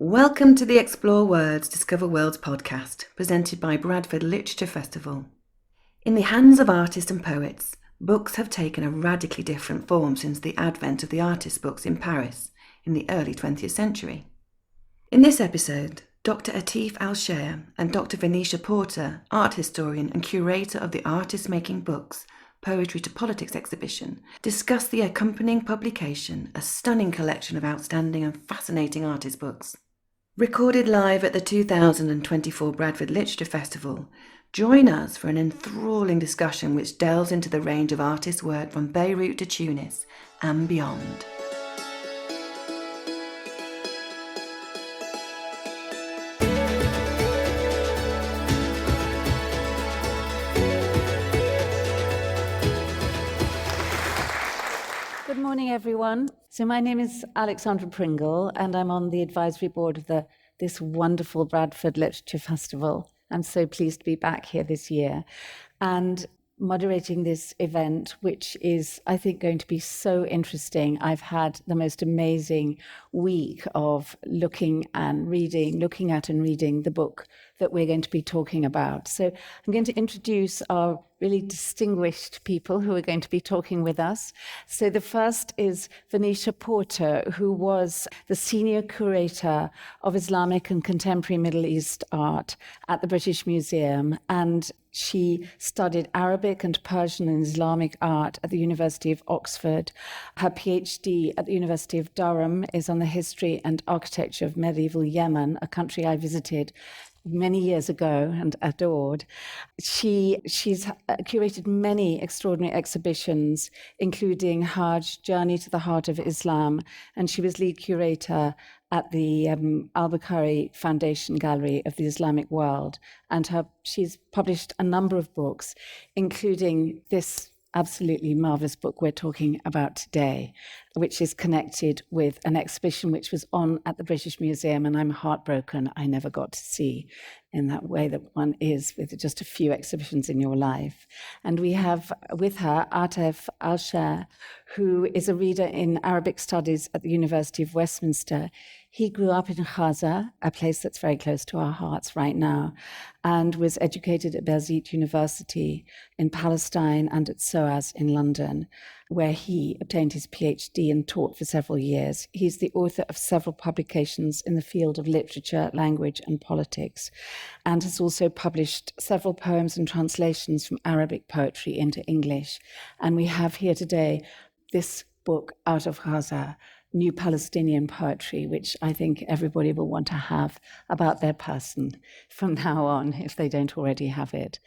Welcome to the Explore Words, Discover Worlds podcast, presented by Bradford Literature Festival. In the hands of artists and poets, books have taken a radically different form since the advent of the artist books in Paris in the early 20th century. In this episode, Dr. Atef Alshaer and Dr. Venetia Porter, art historian and curator of the Artists Making Books Poetry to Politics exhibition, discuss the accompanying publication, a stunning collection of outstanding and fascinating artist books. Recorded live at the 2024 Bradford Literature Festival, join us for an enthralling discussion which delves into the range of artists' work from Beirut to Tunis and beyond. Good morning, everyone. So my name is Alexandra Pringle, and I'm on the advisory board of this wonderful Bradford Literature Festival. I'm so pleased to be back here this year and moderating this event, which is, I think, going to be so interesting. I've had the most amazing week of looking at and reading the book that we're going to be talking about. So I'm going to introduce our really distinguished people who are going to be talking with us. So the first is Venetia Porter, who was the senior curator of Islamic and contemporary Middle East art at the British Museum, and she studied Arabic and Persian and Islamic art at the University of Oxford. Her PhD at the University of Durham is on the history and architecture of medieval Yemen, a country I visited many years ago and adored. She's curated many extraordinary exhibitions, including Hajj, Journey to the Heart of Islam, and she was lead curator at the Al-Bukhari Foundation Gallery of the Islamic World. And she's published a number of books, including this absolutely marvelous book we're talking about today, which is connected with an exhibition which was on at the British Museum, and I'm heartbroken I never got to see in that way that one is with just a few exhibitions in your life. And we have with her Atef Alshaer, who is a reader in Arabic studies at the University of Westminster. He grew up in Gaza, a place that's very close to our hearts right now, and was educated at Beirut University in Palestine and at SOAS in London, where he obtained his PhD and taught for several years. He's the author of several publications in the field of literature, language, and politics, and has also published several poems and translations from Arabic poetry into English. And we have here today this book, Out of Gaza, New Palestinian Poetry, which I think everybody will want to have about their person from now on, if they don't already have it.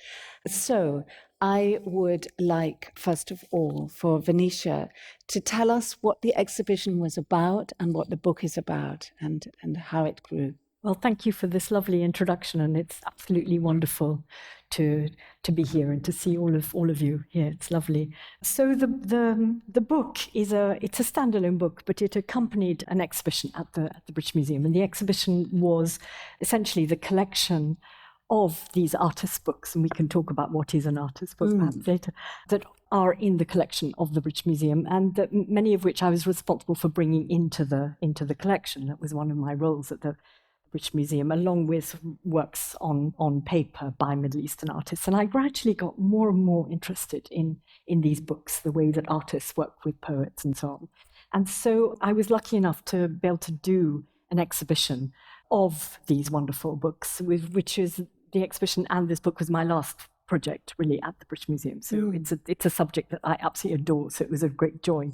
So I would like, first of all, for Venetia to tell us what the exhibition was about and what the book is about and how it grew. Well, thank you for this lovely introduction, and it's absolutely wonderful to be here and to see all of you here. It's lovely. So the book it's a standalone book, but it accompanied an exhibition at the British Museum, and the exhibition was essentially the collection of these artist books, and we can talk about what is an artist book perhaps later, that are in the collection of the British Museum, and that many of which I was responsible for bringing into the collection. That was one of my roles at the British Museum, along with works on paper by Middle Eastern artists. And I gradually got more and more interested in these books, the way that artists work with poets and so on. And so I was lucky enough to be able to do an exhibition of these wonderful books, which is the exhibition, and this book was my last project really at the British Museum. So it's a subject that I absolutely adore. So it was a great joy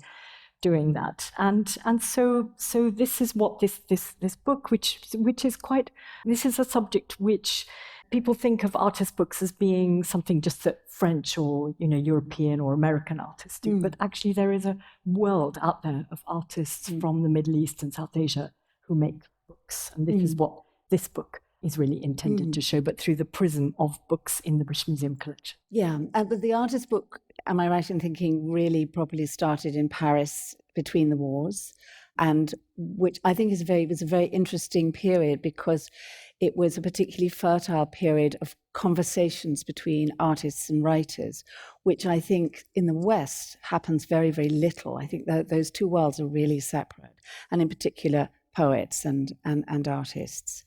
doing that, and so this is what this book, which is quite, this is a subject which people think of artist books as being something just that French or European or American artists do, but actually there is a world out there of artists from the Middle East and South Asia who make books, and this is what this book is really intended to show, but through the prism of books in the British Museum collection. Yeah, but the artist book, am I right in thinking, really probably started in Paris between the wars, and which I think was a very interesting period because it was a particularly fertile period of conversations between artists and writers, which I think in the West happens very, very little. I think that those two worlds are really separate, and in particular poets and artists.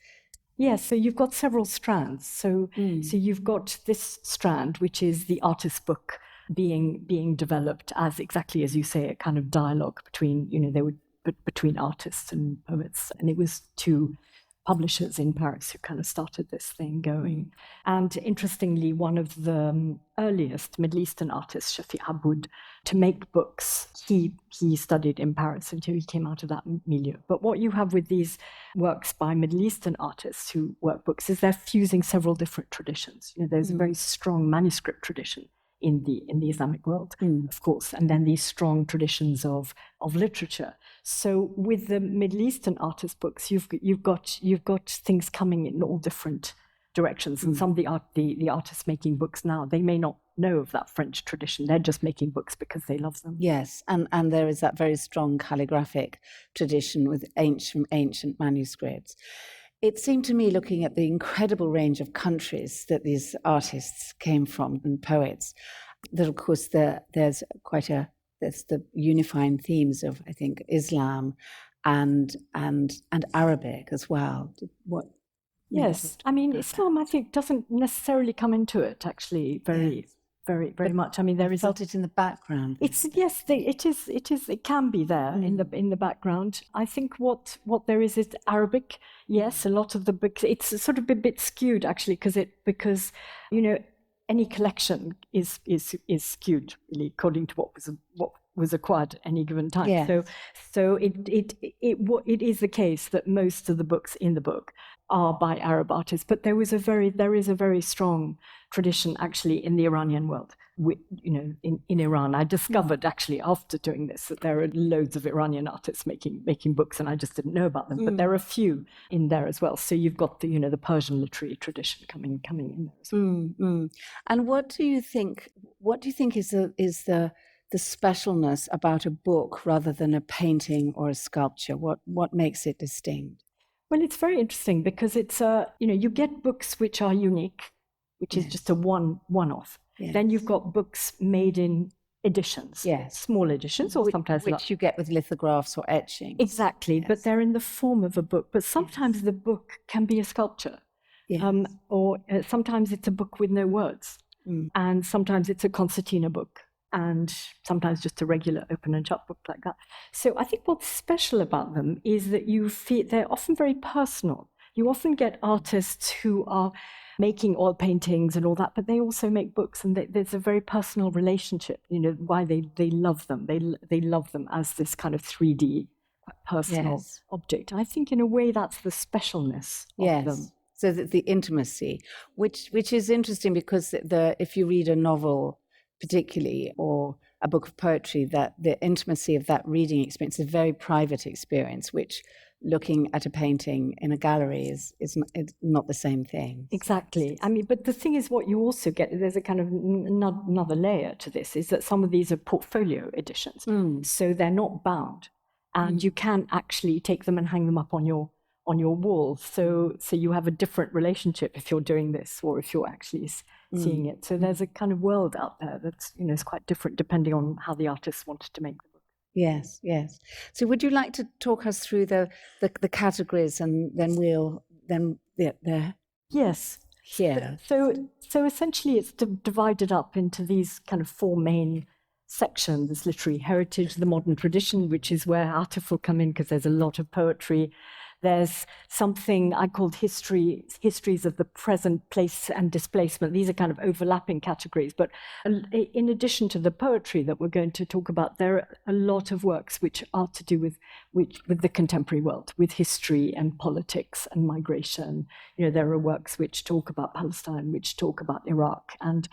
Yes, so you've got several strands. So you've got this strand, which is the artist's book being developed as, exactly as you say, a kind of dialogue between, between artists and poets. And it was two publishers in Paris who kind of started this thing going. And interestingly, one of the earliest Middle Eastern artists, Shafi Aboud, to make books, he studied in Paris until he came out of that milieu. But what you have with these works by Middle Eastern artists who work books is they're fusing several different traditions. There's a very strong manuscript tradition in the Islamic world, of course, and then these strong traditions of literature. So with the Middle Eastern artist books, you've got things coming in all different directions. And some of the artists making books now, they may not know of that French tradition. They're just making books because they love them. Yes, and there is that very strong calligraphic tradition with ancient manuscripts. It seemed to me, looking at the incredible range of countries that these artists came from and poets, that of course there's the unifying themes of, I think, Islam and Arabic as well. Yes, I mean, Islam, I think, doesn't necessarily come into it actually very much. I mean, there is felt it in the background. It can be there in the background. I think what there is Arabic. Yes, a lot of the books, it's sort of a bit skewed actually, because any collection is skewed really according to what was acquired at any given time. Yes. So it is the case that most of the books in the book are by Arab artists, but there is a very strong tradition actually in the Iranian world. In Iran, I discovered actually after doing this that there are loads of Iranian artists making books, and I just didn't know about them. But there are a few in there as well. So you've got the Persian literary tradition coming in there as well. And what do you think is the specialness about a book rather than a painting or a sculpture? What makes it distinct? Well, it's very interesting because it's you get books which are unique, which is just a one-off. Yes. Then you've got books made in editions, small editions, or sometimes which you get with lithographs or etchings. Exactly, but they're in the form of a book. But sometimes the book can be a sculpture, or sometimes it's a book with no words, and sometimes it's a concertina book, and sometimes just a regular open and shut book like that. So I think what's special about them is that you feel they're often very personal. You often get artists who are making oil paintings and all that, but they also make books, and there's a very personal relationship. Why they love them. They love them as this kind of 3D personal object. I think in a way that's the specialness of them. So that the intimacy, which is interesting, because if you read a novel particularly, or a book of poetry, that the intimacy of that reading experience is a very private experience, which looking at a painting in a gallery is not the same thing. Exactly. I mean, but the thing is, what you also get, there's a kind of another layer to this, is that some of these are portfolio editions. So they're not bound, and you can actually take them and hang them up on your wall. So you have a different relationship if you're doing this or if you're actually seeing it. So there's a kind of world out there that's is quite different depending on how the artist wanted to make the book. Yes. So would you like to talk us through the categories, and then Yes. Here. So essentially it's divided up into these kind of four main sections: there's literary heritage, the modern tradition, which is where Atef will come in because there's a lot of poetry. There's something I called histories of the present, place and displacement. These are kind of overlapping categories. But in addition to the poetry that we're going to talk about, there are a lot of works which are to do with the contemporary world, with history and politics and migration. There are works which talk about Palestine, which talk about Iraq, and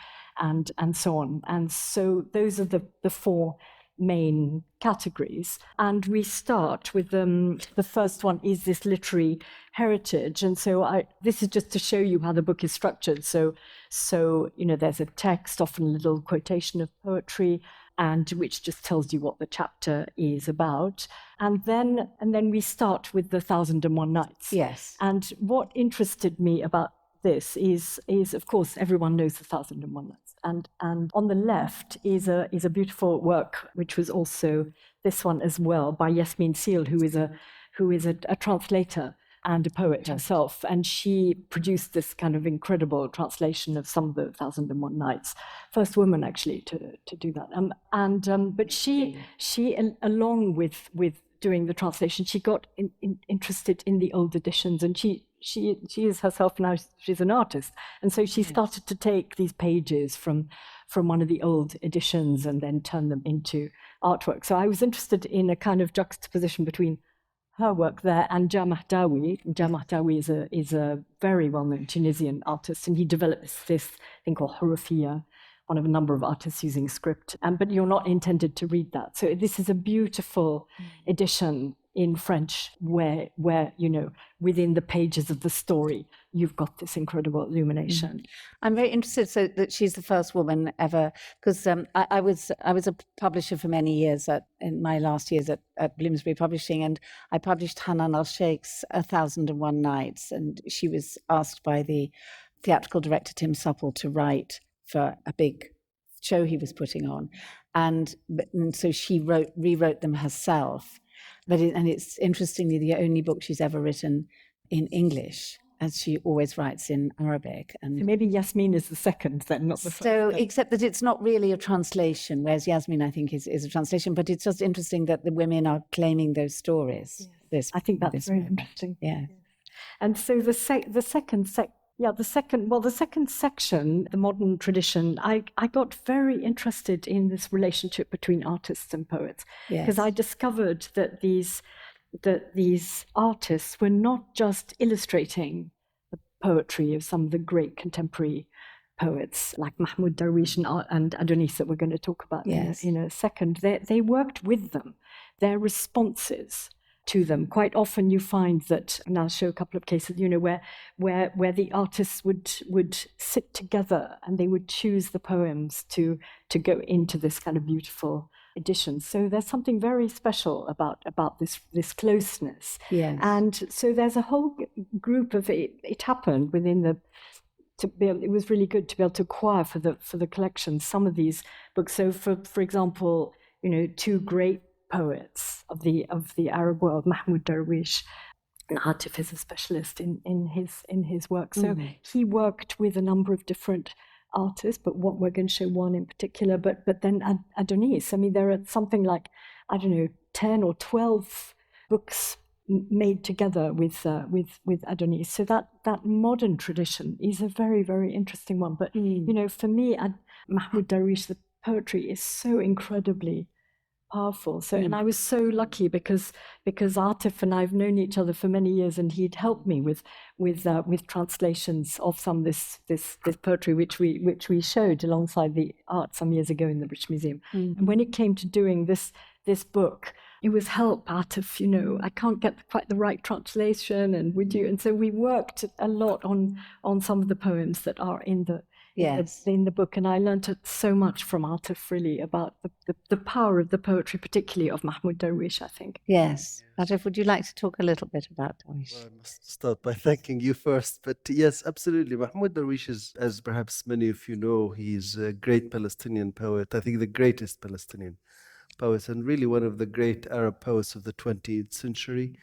so on. And so those are the four main categories, and we start with the first one is this literary heritage. And so this is just to show you how the book is structured. So there's a text, often a little quotation of poetry, and which just tells you what the chapter is about, and then we start with the 1001 Nights. Yes. And what interested me about this is of course everyone knows the 1001 Nights. And on the left is a beautiful work, which was also this one as well, by Yasmin Seal, who is a who is a translator and a poet herself, and she produced this kind of incredible translation of some of the 1001 Nights. First woman actually to do that. But she along with doing the translation, she got interested in the old editions, and she is herself now, she's an artist, and so she started to take these pages from one of the old editions and then turn them into artwork. So I was interested in a kind of juxtaposition between her work there and Jamah Dawi. Jamah Dawi is a very well-known Tunisian artist, and he developed this thing called Hurufiyya, one of a number of artists using script. But you're not intended to read that. So this is a beautiful edition in French where within the pages of the story, you've got this incredible illumination. I'm very interested so that she's the first woman ever, because I was a publisher for many years in my last years at Bloomsbury Publishing, and I published Hanan al-Sheikh's 1001 Nights, and she was asked by the theatrical director Tim Supple to write for a big show he was putting on, and so she rewrote them herself. And it's interestingly the only book she's ever written in English, as she always writes in Arabic. And so maybe Yasmin is the second, then, not the first. So, except that it's not really a translation, whereas Yasmin, I think, is a translation. But it's just interesting that the women are claiming those stories. Yes. I think that's very interesting. Yeah. And so the second section, the modern tradition, I got very interested in this relationship between artists and poets, because I discovered that these artists were not just illustrating the poetry of some of the great contemporary poets like Mahmoud Darwish and Adonis that we're going to talk about in a second. They worked with them, their responses to them. Quite often you find that, and I'll show a couple of cases, where the artists would sit together and they would choose the poems to go into this kind of beautiful edition. So there's something very special about this closeness. Yes. And so there's a whole group of it happened within it was really good to be able to acquire for the collection some of these books. So for example, two great poets of the Arab world, Mahmoud Darwish, and Atef is a specialist in his work. So he worked with a number of different artists, but what we're going to show one in particular. But then Adonis. I mean, there are something like 10 or 12 books made together with Adonis. So that modern tradition is a very, very interesting one. But for me, Mahmoud Darwish, the poetry is so incredibly powerful. So, and I was so lucky because Atef and I've known each other for many years, and he'd helped me with translations of some of this poetry, which we showed alongside the art some years ago in the British Museum. And when it came to doing this book, it was help out of, I can't get quite the right translation, and would you? And so we worked a lot on some of the poems that are in the book, and I learned so much from Atef, really, about the power of the poetry, particularly of Mahmoud Darwish, I think. Yes. Atef, would you like to talk a little bit about Darwish? Well, I must start by thanking you first, but yes, absolutely. Mahmoud Darwish is, as perhaps many of you know, he's a great Palestinian poet, I think the greatest Palestinian poet, and really one of the great Arab poets of the 20th century.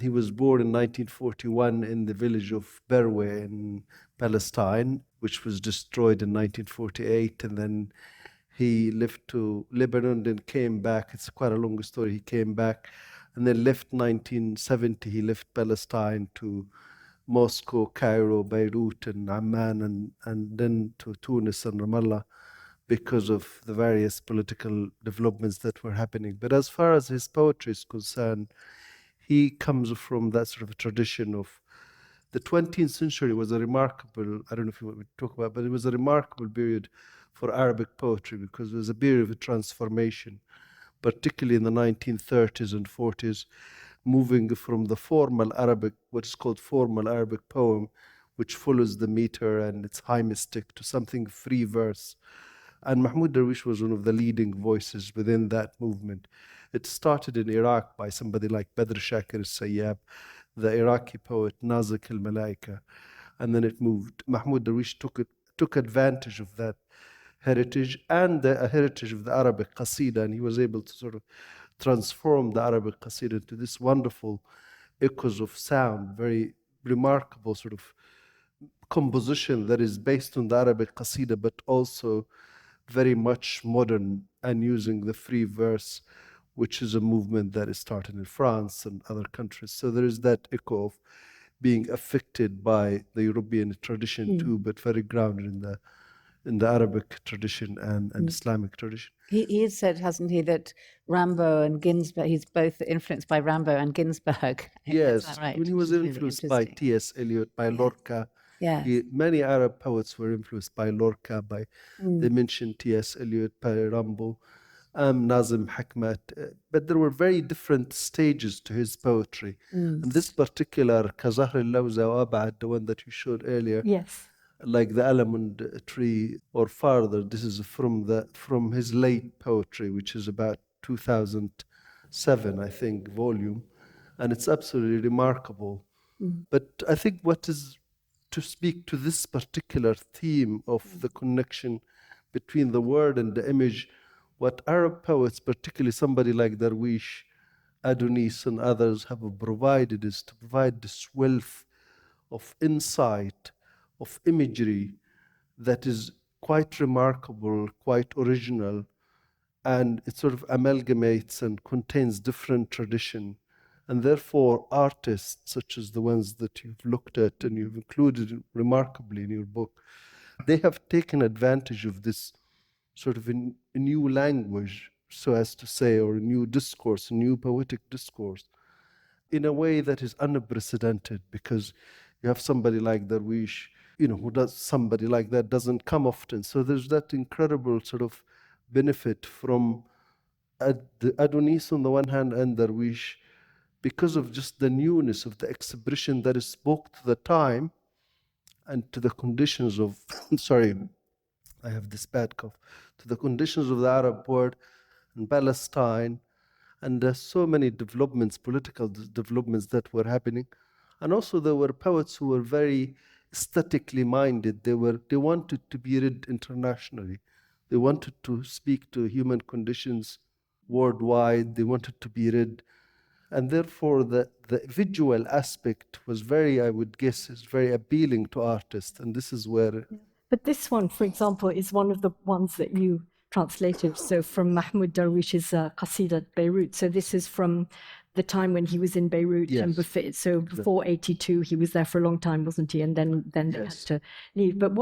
He was born in 1941 in the village of Beirut in Palestine, which was destroyed in 1948. And then he left to Lebanon and came back. It's quite a long story. He came back and then left 1970. He left Palestine to Moscow, Cairo, Beirut, and Amman, and then to Tunis and Ramallah because of the various political developments that were happening. But as far as his poetry is concerned, he comes from that sort of a tradition of the 20th century was a remarkable, I don't know if you want me to talk about, but it was a remarkable period for Arabic poetry because it was a period of transformation, particularly in the 1930s and 40s, moving from the formal Arabic, what is called formal Arabic poem, which follows the meter and it's high mystic, to something free verse. And Mahmoud Darwish was one of the leading voices within that movement. It started in Iraq by somebody like Badr Shakir al-Sayyab, the Iraqi poet Nazik al-Malaika, and then it moved. Mahmoud Darwish took advantage of that heritage and the heritage of the Arabic qasida, and he was able to sort of transformed the Arabic Qasida into this wonderful echoes of sound, very remarkable sort of composition that is based on the Arabic Qasida, but also very much modern and using the free verse, which is a movement that is started in France and other countries. So there is that echo of being affected by the European tradition too, but very grounded in the Arabic tradition and Islamic tradition. He said, hasn't he, that Rimbaud and Ginsberg, he's both influenced by Rimbaud and Ginsberg. Yes, Is that right? when he was Which is really influenced by interesting. T.S. Eliot, by Lorca. Yes. Many Arab poets were influenced by Lorca, they mentioned T.S. Eliot, by Rimbaud, Nazim Hikmat, but there were very different stages to his poetry. And this particular Kazahr al-Lawza wa Ab'ad, the one that you showed earlier, Yes. like the almond tree or farther, this is from his late poetry, which is about 2007, I think, volume, and it's absolutely remarkable. But I think what is to speak to this particular theme of the connection between the word and the image, what Arab poets, particularly somebody like Darwish, Adonis, and others have provided is to provide this wealth of insight, of imagery that is quite remarkable, quite original, and it sort of amalgamates and contains different tradition. And therefore, artists such as the ones that you've looked at and you've included remarkably in your book, they have taken advantage of this sort of a new language, so as to say, or a new discourse, a new poetic discourse, in a way that is unprecedented, because you have somebody like Darwish, who does somebody like that doesn't come often. So there's that incredible sort of benefit from the Adonis on the one hand and Darwish, because of just the newness of the expression that is spoke to the time and to the conditions of, sorry, I have this bad cough, to the conditions of the Arab world and Palestine. And there's so many developments, political developments that were happening. And also there were poets who were very aesthetically minded. They wanted to be read internationally. They wanted to speak to human conditions worldwide. They wanted to be read. And therefore the visual aspect was very, I would guess, is very appealing to artists. And this is where... But this one, for example, is one of the ones that you translated. So from Mahmoud Darwish's Qasida Beirut. So this is from the time when he was in Beirut. Yes. And before 82, he was there for a long time, wasn't he? And then they had to leave. But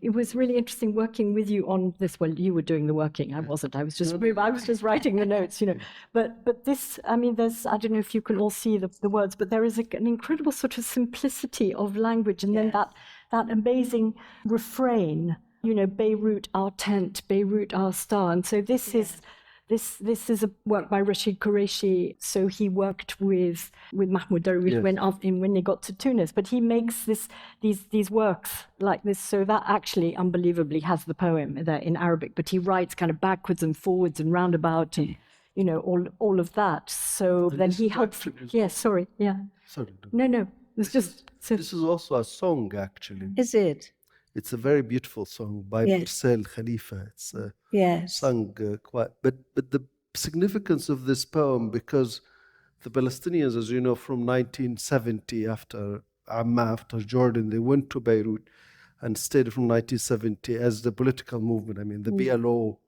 it was really interesting working with you on this. Well, you were doing the working. I wasn't. I was just writing the notes, But this, I mean, I don't know if you can all see the words, but there is an incredible sort of simplicity of language. And then that amazing refrain, Beirut, our tent, Beirut, our star. And so this is a work by Rashid Qureshi. So he worked with Mahmoud Darwish when they got to Tunis. But he makes these works like this. So that actually unbelievably has the poem there in Arabic. But he writes kind of backwards and forwards and roundabout and, all of that. So then he helps. Yes, sorry. Yeah. Sorry. No. It's just... This is also a song, actually. Is it? It's a very beautiful song by Marcel Khalifa. It's sung quite... But the significance of this poem, because the Palestinians, as you know, from 1970, after Amma, after Jordan, they went to Beirut and stayed from 1970 as the political movement. I mean, the PLO,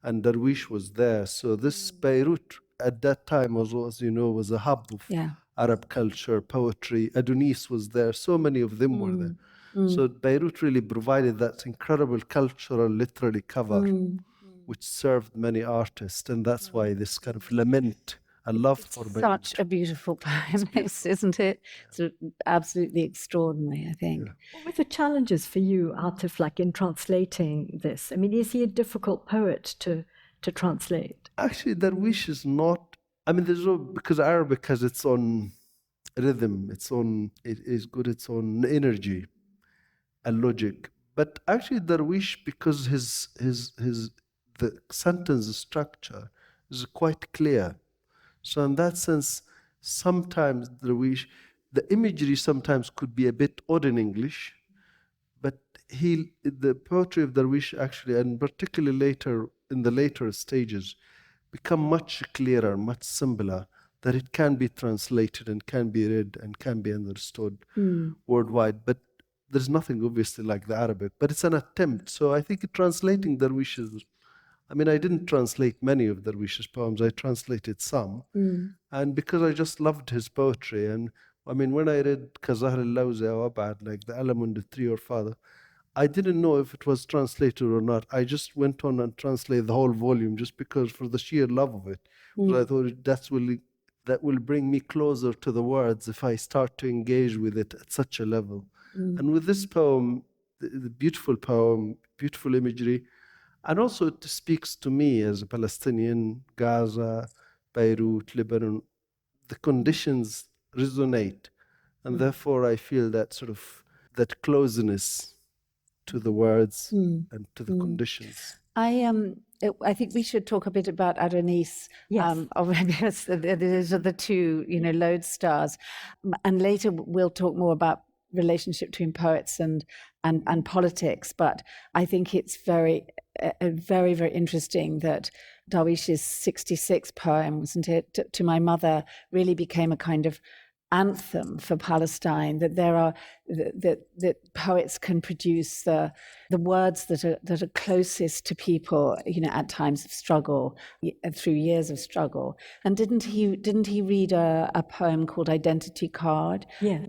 and Darwish was there. So this Beirut, at that time, as you know, was a hub of Arab culture, poetry. Adonis was there. So many of them were there. So Beirut really provided that incredible cultural, literary cover, which served many artists. And that's why this kind of lament and love for Beirut. Such a beautiful poem, isn't it? It's absolutely extraordinary, I think. Yeah. What were the challenges for you, Atef, like in translating this? I mean, is he a difficult poet to translate? Actually, Darwish is not. I mean, because Arabic has its own rhythm, its own energy and logic. But actually, Darwish, because the sentence structure is quite clear. So in that sense, sometimes Darwish, the imagery sometimes could be a bit odd in English, but the poetry of Darwish actually, and particularly later in the later stages, become much clearer, much simpler, that it can be translated and can be read and can be understood worldwide. But there's nothing obviously like the Arabic, but it's an attempt. So I think translating Darwish's, I mean, I didn't translate many of Darwish's poems, I translated some. And because I just loved his poetry. And I mean, when I read Kazahar al-Lawza or Abad, like The Alam the Tree or Father, I didn't know if it was translated or not. I just went on and translated the whole volume just because for the sheer love of it. Because I thought that will bring me closer to the words if I start to engage with it at such a level. And with this poem, the beautiful poem, beautiful imagery, and also it speaks to me as a Palestinian, Gaza, Beirut, Lebanon. The conditions resonate. And therefore I feel that sort of that closeness to the words and to the conditions. I think we should talk a bit about Adonis. Yes. Because those are the two, lodestars, and later we'll talk more about relationship between poets and politics. But I think it's very, very interesting that Darwish's 66 poem, wasn't it, to my mother, really became a kind of anthem for Palestine, that there are that poets can produce the words that are closest to people, at times of struggle, through years of struggle. And didn't he read a poem called Identity Card? Yeah.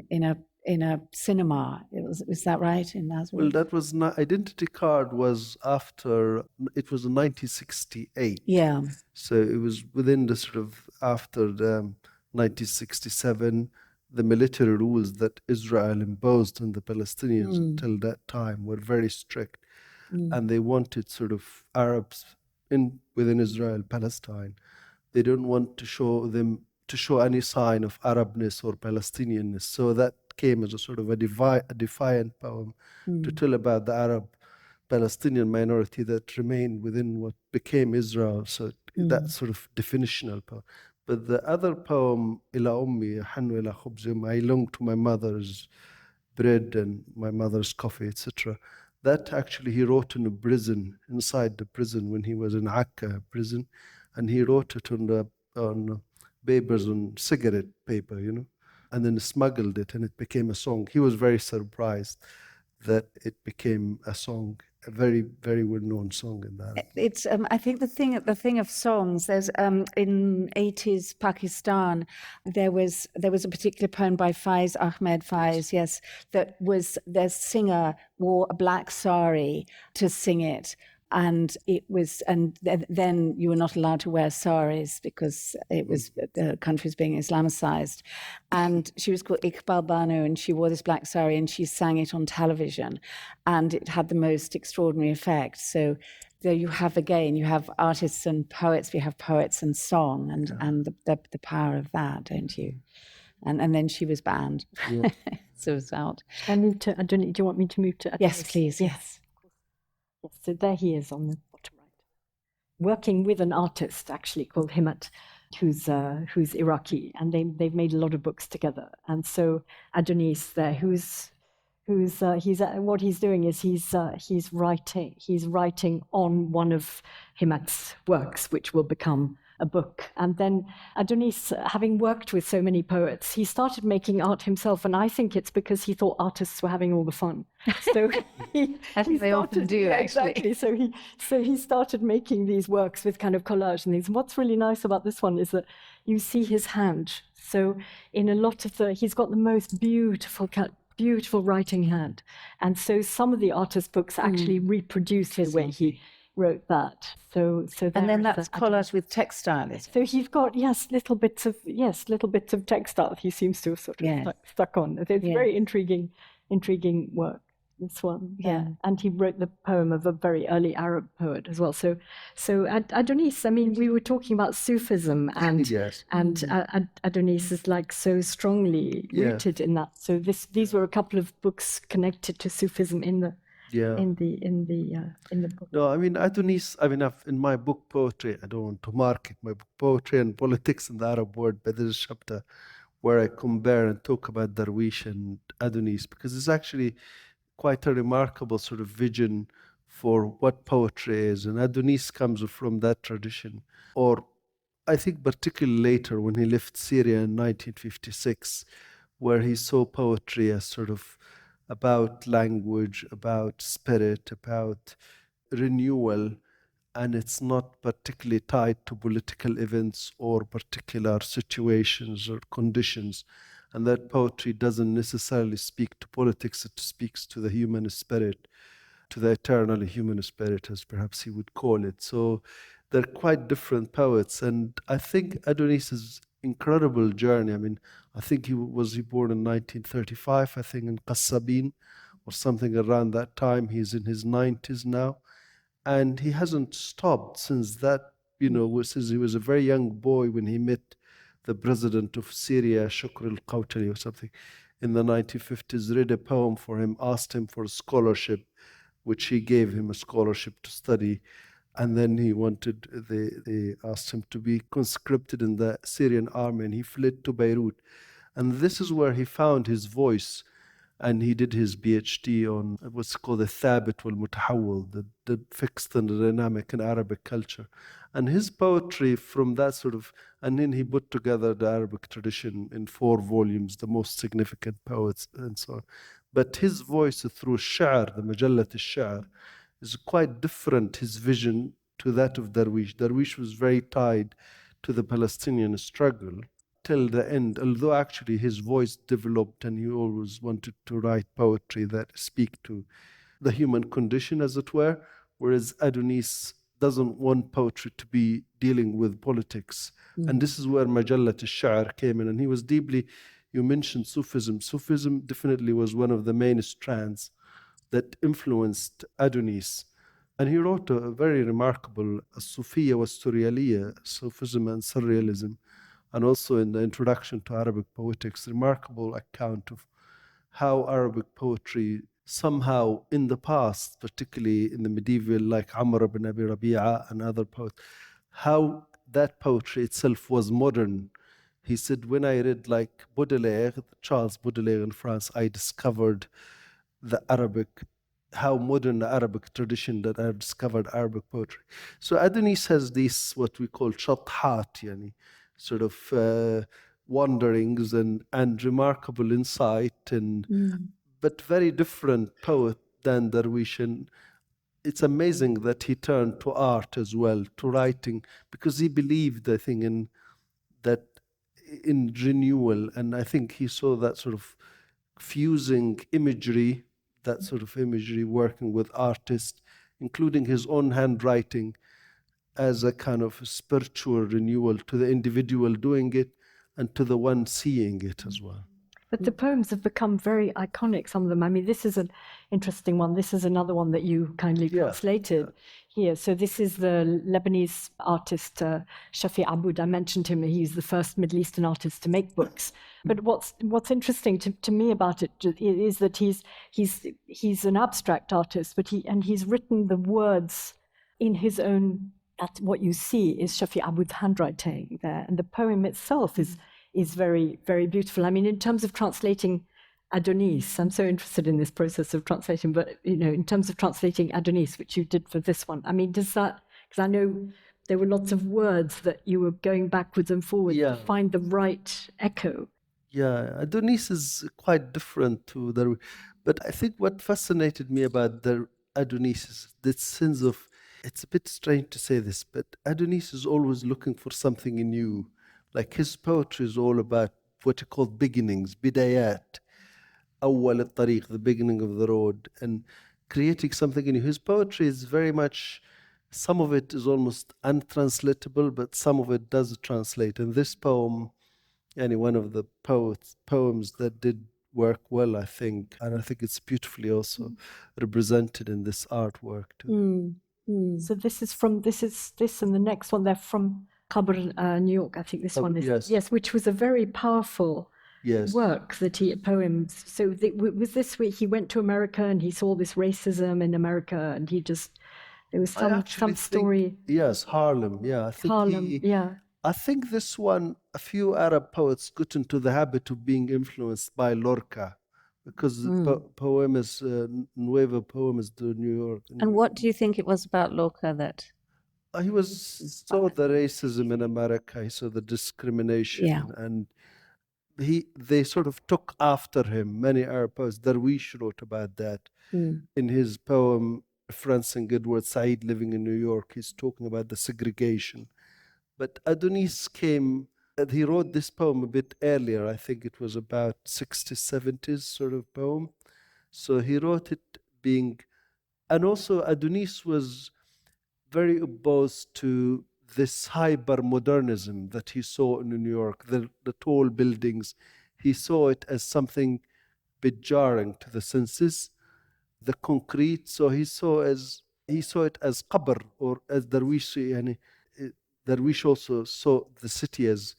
In a cinema? Was that right, in Nazareth? Well, that was not, Identity Card was after, it was in 1968. Yeah. So it was within the sort of after the 1967, the military rules that Israel imposed on the Palestinians until that time were very strict. And they wanted sort of Arabs within Israel, Palestine. They don't want to show any sign of Arabness or Palestinianness. So that came as a sort of a defiant poem to tell about the Arab Palestinian minority that remained within what became Israel. So that sort of definitional poem. But the other poem, Ila Ummi, Hanu ila Khubzim, I long to my mother's bread and my mother's coffee, etc. That actually he wrote in a prison, inside the prison when he was in Akka prison, and he wrote it on papers, on cigarette paper, and then smuggled it and it became a song. He was very surprised that it became a song, a very, very well-known song in that. It's I think the thing of songs. There's in 80s Pakistan, there was a particular poem by Faiz Ahmed Faiz, yes, that was their singer wore a black sari to sing it. And then you were not allowed to wear saris because it was the country was being Islamicized. And she was called Iqbal Banu, and she wore this black sari and she sang it on television, and it had the most extraordinary effect. So there you have artists and poets. We have poets and song, and the power of that, don't you? And then she was banned. Yeah. So it was out. I move to Adoni. Do you want me to move to Adoni? Yes, please. Yes. Yes, so there he is on the bottom right, working with an artist actually called Himmat, who's Iraqi, and they've made a lot of books together. And so Adonis there, what he's doing is he's writing on one of Himmat's works, which will become a book. And then Adonis, having worked with so many poets, he started making art himself, and I think it's because he thought artists were having all the fun. So I think they often do, actually. Exactly. So he started making these works with kind of collage and things. And what's really nice about this one is that you see his hand. So in a lot of he's got the most beautiful writing hand, and so some of the artist books actually reproduce the way he wrote that. So and then that's collage with textile. So he's got little bits of textile. He seems to have sort of stuck on. It's very intriguing work. This one, and he wrote the poem of a very early Arab poet as well. So Adonis. I mean, we were talking about Sufism, and Adonis is like so strongly rooted in that. So these were a couple of books connected to Sufism in the book. No, I mean Adonis. I mean, in my book poetry, I don't want to market my book poetry and politics in the Arab world, but there's a chapter where I compare and talk about Darwish and Adonis, because it's actually quite a remarkable sort of vision for what poetry is. And Adonis comes from that tradition, or I think particularly later when he left Syria in 1956, where he saw poetry as sort of about language, about spirit, about renewal, and it's not particularly tied to political events or particular situations or conditions. And that poetry doesn't necessarily speak to politics, it speaks to the human spirit, to the eternal human spirit, as perhaps he would call it. So they're quite different poets. And I think Adonis's incredible journey, I mean, I think he born in 1935, I think in Qassabin or something around that time. He's in his 90s now. And he hasn't stopped since that, since he was a very young boy when he met the president of Syria, Shukr al-Qawtali or something, in the 1950s, read a poem for him, asked him for a scholarship, which he gave him a scholarship to study. And then they asked him to be conscripted in the Syrian army, and he fled to Beirut. And this is where he found his voice. And he did his PhD on what's called the Thabit wal Mutahawwil, the fixed and dynamic in Arabic culture. And his poetry from that sort of, and then he put together the Arabic tradition in 4 volumes, the most significant poets and so on. But his voice through Sha'ar, the Majallat al-Sha'ar, is quite different, his vision, to that of Darwish. Darwish was very tied to the Palestinian struggle till the end, although actually his voice developed and he always wanted to write poetry that speak to the human condition, as it were, whereas Adonis doesn't want poetry to be dealing with politics. And this is where Majallat al-Sha'ar came in, and he was deeply, you mentioned Sufism. Sufism definitely was one of the main strands that influenced Adonis. And he wrote a very remarkable Sufiya wa Surrealiya, Sufism and Surrealism, and also in the introduction to Arabic poetics, remarkable account of how Arabic poetry somehow in the past, particularly in the medieval, like Amr ibn Abi Rabi'a and other poets, how that poetry itself was modern. He said, when I read like Baudelaire, Charles Baudelaire in France, I discovered the Arabic, how modern the Arabic tradition that I discovered Arabic poetry. So Adonis has this, what we call shathat, yani, sort of wanderings and remarkable insight, but very different poet than Darwish. And it's amazing that he turned to art as well, to writing, because he believed, I think, in renewal. And I think he saw that sort of fusing imagery, working with artists, including his own handwriting, as a kind of spiritual renewal to the individual doing it and to the one seeing it as well. But the poems have become very iconic, some of them. I mean, this is an interesting one. This is another one that you kindly translated here. So this is the Lebanese artist, Shafi Aboud. I mentioned him. He's the first Middle Eastern artist to make books. But what's interesting to me about it is that he's an abstract artist, but he's written the words in his own. That's what you see is Shafi Aboud's handwriting there. And the poem itself is very, very beautiful. I mean, in terms of translating Adonis, I'm so interested in this process of translation, but, in terms of translating Adonis, which you did for this one, I mean, does that, because I know there were lots of words that you were going backwards and forwards to find the right echo. Yeah, Adonis is quite different to Darwish. But I think what fascinated me about Adonis is this sense of, it's a bit strange to say this, but Adonis is always looking for something new. Like his poetry is all about what are called beginnings, bidayat, awwal al-tariq, the beginning of the road, and creating something new. His poetry is very much, some of it is almost untranslatable, but some of it does translate. And this poem, one of the poems that did work well, I think, and I think it's beautifully also represented in this artwork too. So this and the next one, they're from Qabr, New York. I think this one is, yes, which was a very powerful work that poems. So was this where he went to America and he saw this racism in America and there was some story. Yes, Harlem. Yeah, I think Harlem. I think this one, a few Arab poets got into the habit of being influenced by Lorca, because Nueva Poemas de New York. And what do you think it was about Lorca that? He saw the racism in America. He saw the discrimination, Yeah. and they sort of took after him. Many Arab poets. Darwish wrote about that in his poem referencing Edward Said living in New York. He's talking about the segregation. But Adonis he wrote this poem a bit earlier. I think it was about 60s, 70s sort of poem. So he wrote it and also Adonis was very opposed to this hyper-modernism that he saw in New York, the tall buildings. He saw it as something bit jarring to the senses, the concrete. So he saw it as qabr, or as Darwish, Darwish also saw the city as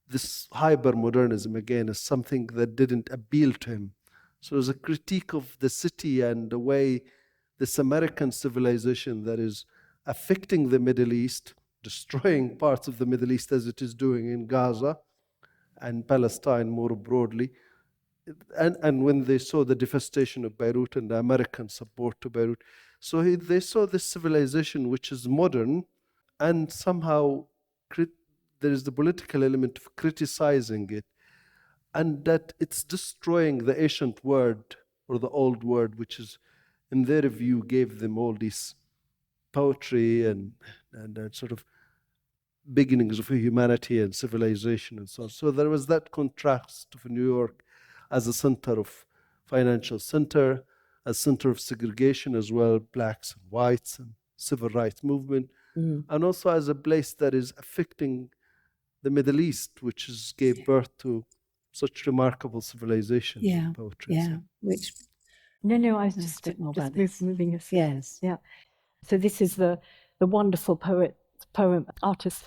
this hyper-modernism again, as something that didn't appeal to him. So it was a critique of the city and the way this American civilization that is affecting the Middle East, destroying parts of the Middle East as it is doing in Gaza and Palestine more broadly. And when they saw the devastation of Beirut and the American support to Beirut, so they saw this civilization which is modern, and somehow there is the political element of criticizing it, and that it's destroying the ancient word or the old word, which is, in their view, gave them all this poetry and sort of beginnings of humanity and civilization and so on. So there was that contrast of New York as a center of financial center, a center of segregation as well, blacks and whites and civil rights movement, and also as a place that is affecting the Middle East, which gave birth to such remarkable civilizations and poetry. Yeah, No, I was just moving us. Yes. Yeah. So this is the wonderful poem artist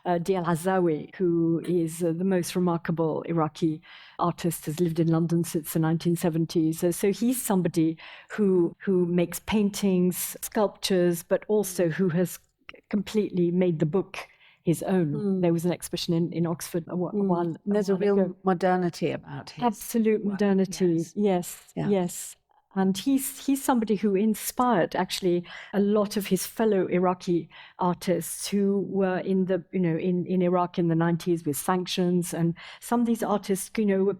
Dial Azawi, who is the most remarkable Iraqi artist, has lived in London since the 1970s. So he's somebody who makes paintings, sculptures, but also who has completely made the book his own. There was an exhibition in Oxford a while There's a real modernity about him. Absolute modernity. Yes. And he's somebody who inspired actually a lot of his fellow Iraqi artists who were in Iraq in the 90s with sanctions, and some of these artists, were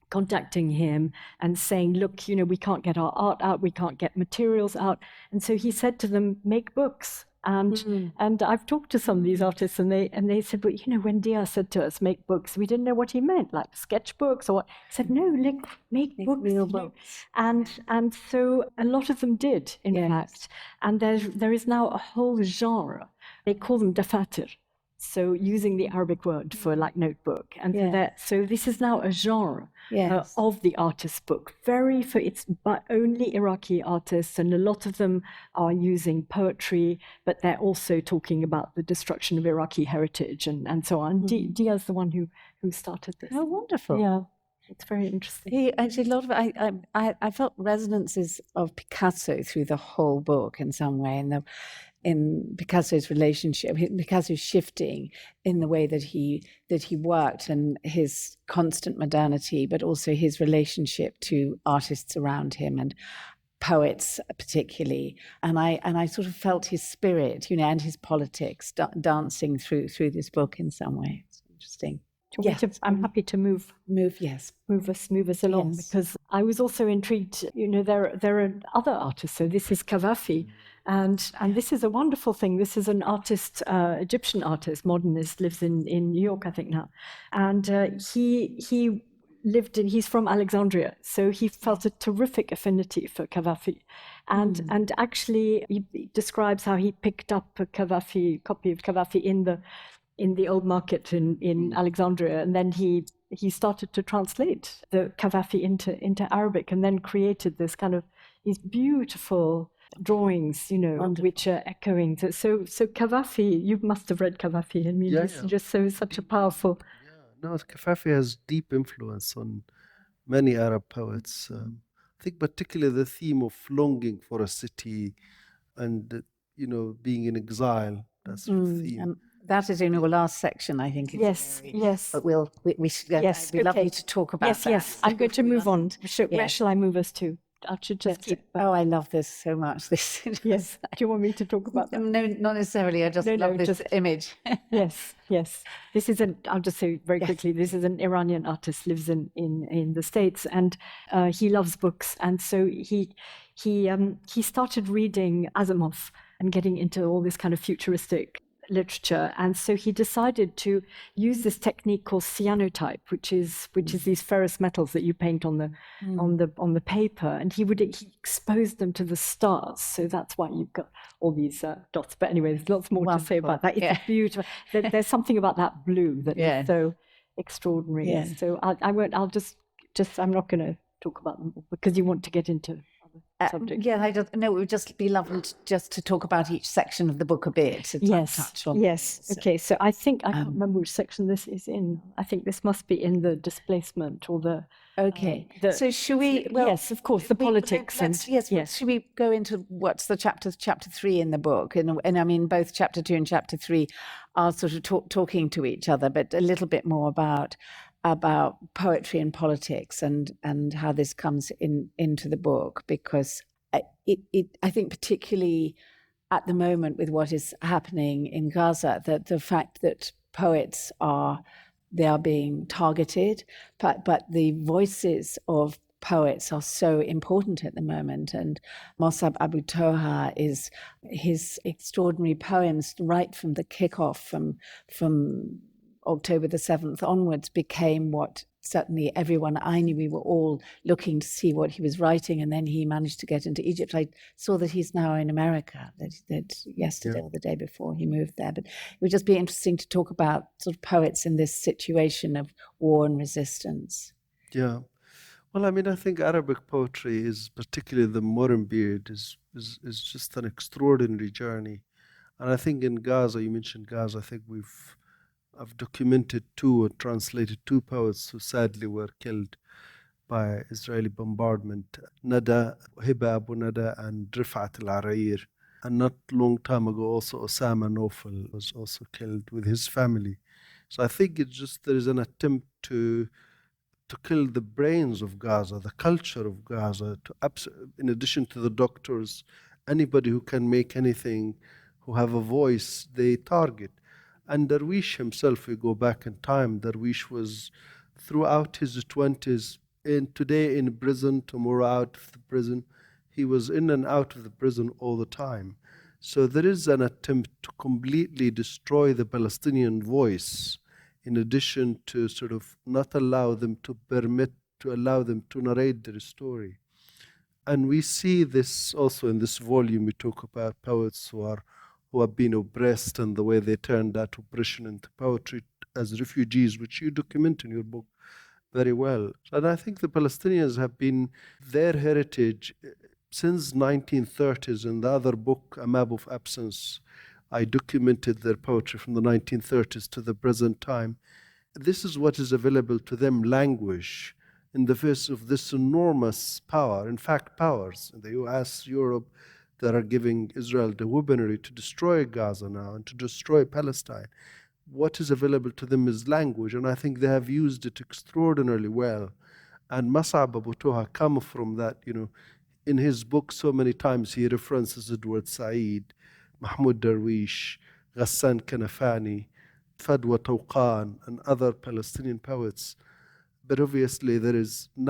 contacting him and saying, look, we can't get our art out, we can't get materials out. And so he said to them, make books. And I've talked to some of these artists, and they said, but when Dia said to us, make books, we didn't know what he meant, like sketchbooks or what. He said, no, make books, real books. And so a lot of them did, in fact. And there is now a whole genre. They call them dafatir. So using the Arabic word for like notebook. And so this is now a genre of the artist's book. It's but only Iraqi artists, and a lot of them are using poetry, but they're also talking about the destruction of Iraqi heritage and so on. Dia's the one who started this. Oh, wonderful. Yeah. It's very interesting. He actually, a lot of I felt resonances of Picasso through the whole book in some way, in Picasso's relationship, Picasso's shifting in the way that he worked, and his constant modernity, but also his relationship to artists around him and poets particularly. And I sort of felt his spirit, and his politics dancing through this book in some way. It's interesting. I'm happy to move us along, because I was also intrigued. There are other artists. So this is Kawafi, and this is a wonderful thing. This is an artist, Egyptian artist, modernist, lives in New York, I think now, and he's from Alexandria, so he felt a terrific affinity for Kawafi, and actually he describes how he picked up a copy of Kawafi in the old market in Alexandria, and then he started to translate the Kawafi into Arabic, and then created this kind of these beautiful drawings, which are echoing. So Kawafi, you must have read Kawafi. I mean, it's just such a powerful. No, Kawafi has deep influence on many Arab poets. I think particularly the theme of longing for a city and being in exile. That sort of theme. That is in your last section, I think. Yes. But we should. It'd be lovely to talk about that. Yes. I'm going to move on. Where shall I move us to? I should just keep. Oh, I love this so much. This. Yes. Do you want me to talk about that? No, not necessarily. I just love this image. Yes. This is I'll just say very quickly, this is an Iranian artist, lives in the States, and he loves books. And so he started reading Asimov and getting into all this kind of futuristic literature, and so he decided to use this technique called cyanotype, which is these ferrous metals that you paint on the paper, and he exposed them to the stars, so that's why you've got all these dots. But anyway, there's lots more to say about that. It's beautiful. There's something about that blue that is so extraordinary. Yeah. So I won't. I'll just I'm not going to talk about them because you want to get into subject. It would just be lovely just to talk about each section of the book a bit. Touch on. Yes. Okay. So I think I can't remember which section this is in. I think this must be in the displacement or the. Okay. So should we? Well, yes, of course, the politics. Should we go into what's the chapter 3 in the book? And I mean, both chapter 2 and chapter 3 are sort of talking to each other, but a little bit more about poetry and politics and how this comes into the book, because I think particularly at the moment with what is happening in Gaza, that the fact that poets are being targeted, but the voices of poets are so important at the moment. And Mossab Abu Toha is his extraordinary poems right from the kickoff from October the 7th onwards became what certainly everyone I knew, we were all looking to see what he was writing, and then he managed to get into Egypt. I saw that he's now in America, that yesterday or the day before he moved there. But it would just be interesting to talk about sort of poets in this situation of war and resistance. Yeah. Well, I mean, I think Arabic poetry is, particularly the modern period, is just an extraordinary journey. And I think in Gaza, you mentioned Gaza, I think I've documented or translated 2 poets who sadly were killed by Israeli bombardment, Nada, Hiba Abu Nada, and Rifat al-Arair. And not long time ago, also Osama Nofel was also killed with his family. So I think there is an attempt to kill the brains of Gaza, the culture of Gaza, in addition to the doctors, anybody who can make anything, who have a voice, they target. And Darwish himself, we go back in time, Darwish was throughout his 20s, today in prison, tomorrow out of the prison. He was in and out of the prison all the time. So there is an attempt to completely destroy the Palestinian voice, in addition to sort of not allow them to allow them to narrate their story. And we see this also in this volume. We talk about poets who have been oppressed and the way they turned that oppression into poetry as refugees, which you document in your book very well. And I think the Palestinians have been, their heritage since 1930s. In the other book, A Map of Absence, I documented their poetry from the 1930s to the present time. This is what is available to them, language, in the face of this enormous power, in fact powers, in the US, Europe, that are giving Israel the weaponry to destroy Gaza now and to destroy Palestine. What is available to them is language, and I think they have used it extraordinarily well. And Mossab Abu Toha comes from that, in his book so many times he references Edward Said, Mahmoud Darwish, Ghassan Kanafani, Fadwa Tawqan, and other Palestinian poets. But obviously they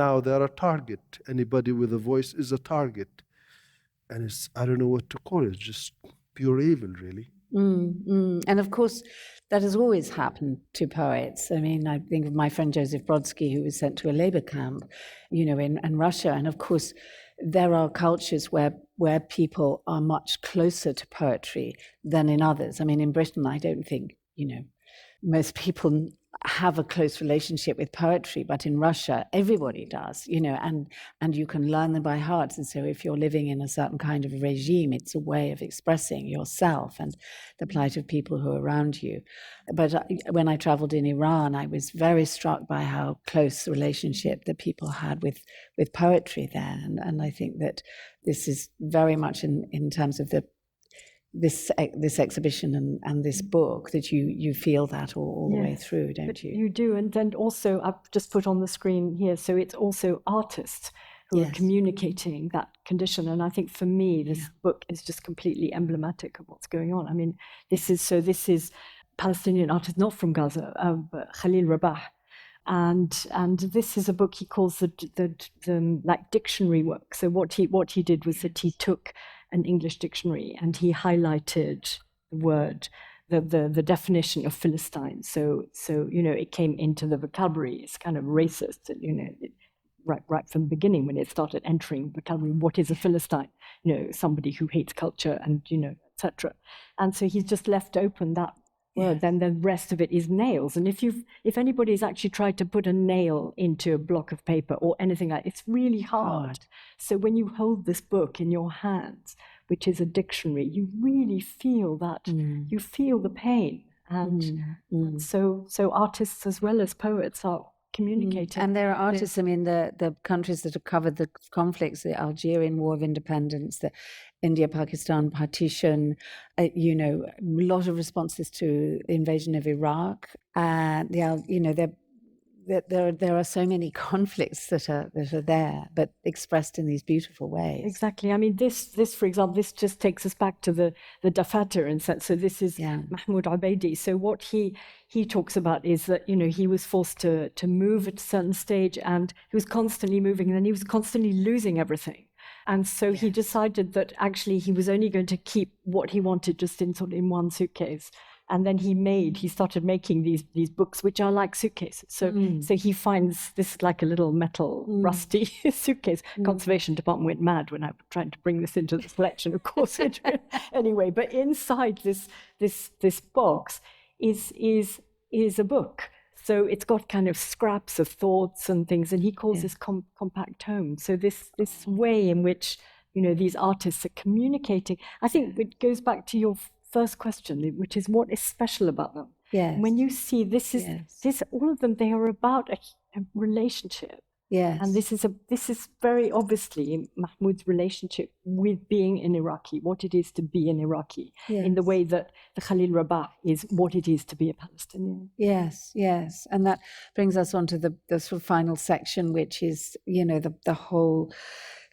are a target. Anybody with a voice is a target. And I don't know what to call it, just pure evil, really. And of course, that has always happened to poets. I mean, I think of my friend Joseph Brodsky, who was sent to a labor camp, in Russia. And of course, there are cultures where people are much closer to poetry than in others. I mean, in Britain, I don't think, most people have a close relationship with poetry, but in Russia, everybody does, and you can learn them by heart. And so if you're living in a certain kind of regime, it's a way of expressing yourself and the plight of people who are around you. But when I traveled in Iran, I was very struck by how close the relationship that people had with poetry there. And I think that this is very much in terms of this exhibition and this book, that you feel that all the way through, don't you? You do, and then also I've just put on the screen here, so it's also artists who are communicating that condition. And I think for me, this book is just completely emblematic of what's going on. I mean, this is Palestinian artist, not from Gaza, but Khalil Rabah. And this is a book he calls the like dictionary work. So what he did was that he took an English dictionary and he highlighted the word, the definition of Philistine. So it came into the vocabulary. It's kind of racist, right from the beginning when it started entering vocabulary. What is a Philistine? Somebody who hates culture and etc. And so he's just left open that word. Then the rest of it is nails. And if anybody's actually tried to put a nail into a block of paper or anything like, it's really hard. So when you hold this book in your hands, which is a dictionary, you really feel that, you feel the pain. And so artists as well as poets are communicating. And there are artists, I mean, the countries that have covered the conflicts, the Algerian War of Independence, the India-Pakistan partition, a lot of responses to the invasion of Iraq. There are so many conflicts that are there, but expressed in these beautiful ways. Exactly. I mean, this, for example, this just takes us back to the Dafatar in sense. So this is Mahmoud Abaidi. So what he talks about is that, he was forced to move at a certain stage, and he was constantly moving, and then he was constantly losing everything. And so he decided that actually he was only going to keep what he wanted just in one suitcase. And then he started making these books, which are like suitcases. So he finds this is like a little metal, rusty suitcase. Conservation Department went mad when I tried to bring this into the collection, of course. Anyway, but inside this box is a book. So it's got kind of scraps of thoughts and things, and he calls this compact tome. So this way in which these artists are communicating, I think it goes back to your first question, which is what is special about them. Yes. When you see this, all of them, they are about a relationship. Yes. And this is very obviously Mahmoud's relationship with being an Iraqi, what it is to be an Iraqi, in the way that the Khalil Rabah is what it is to be a Palestinian. Yes. And that brings us on to the sort of final section, which is, the whole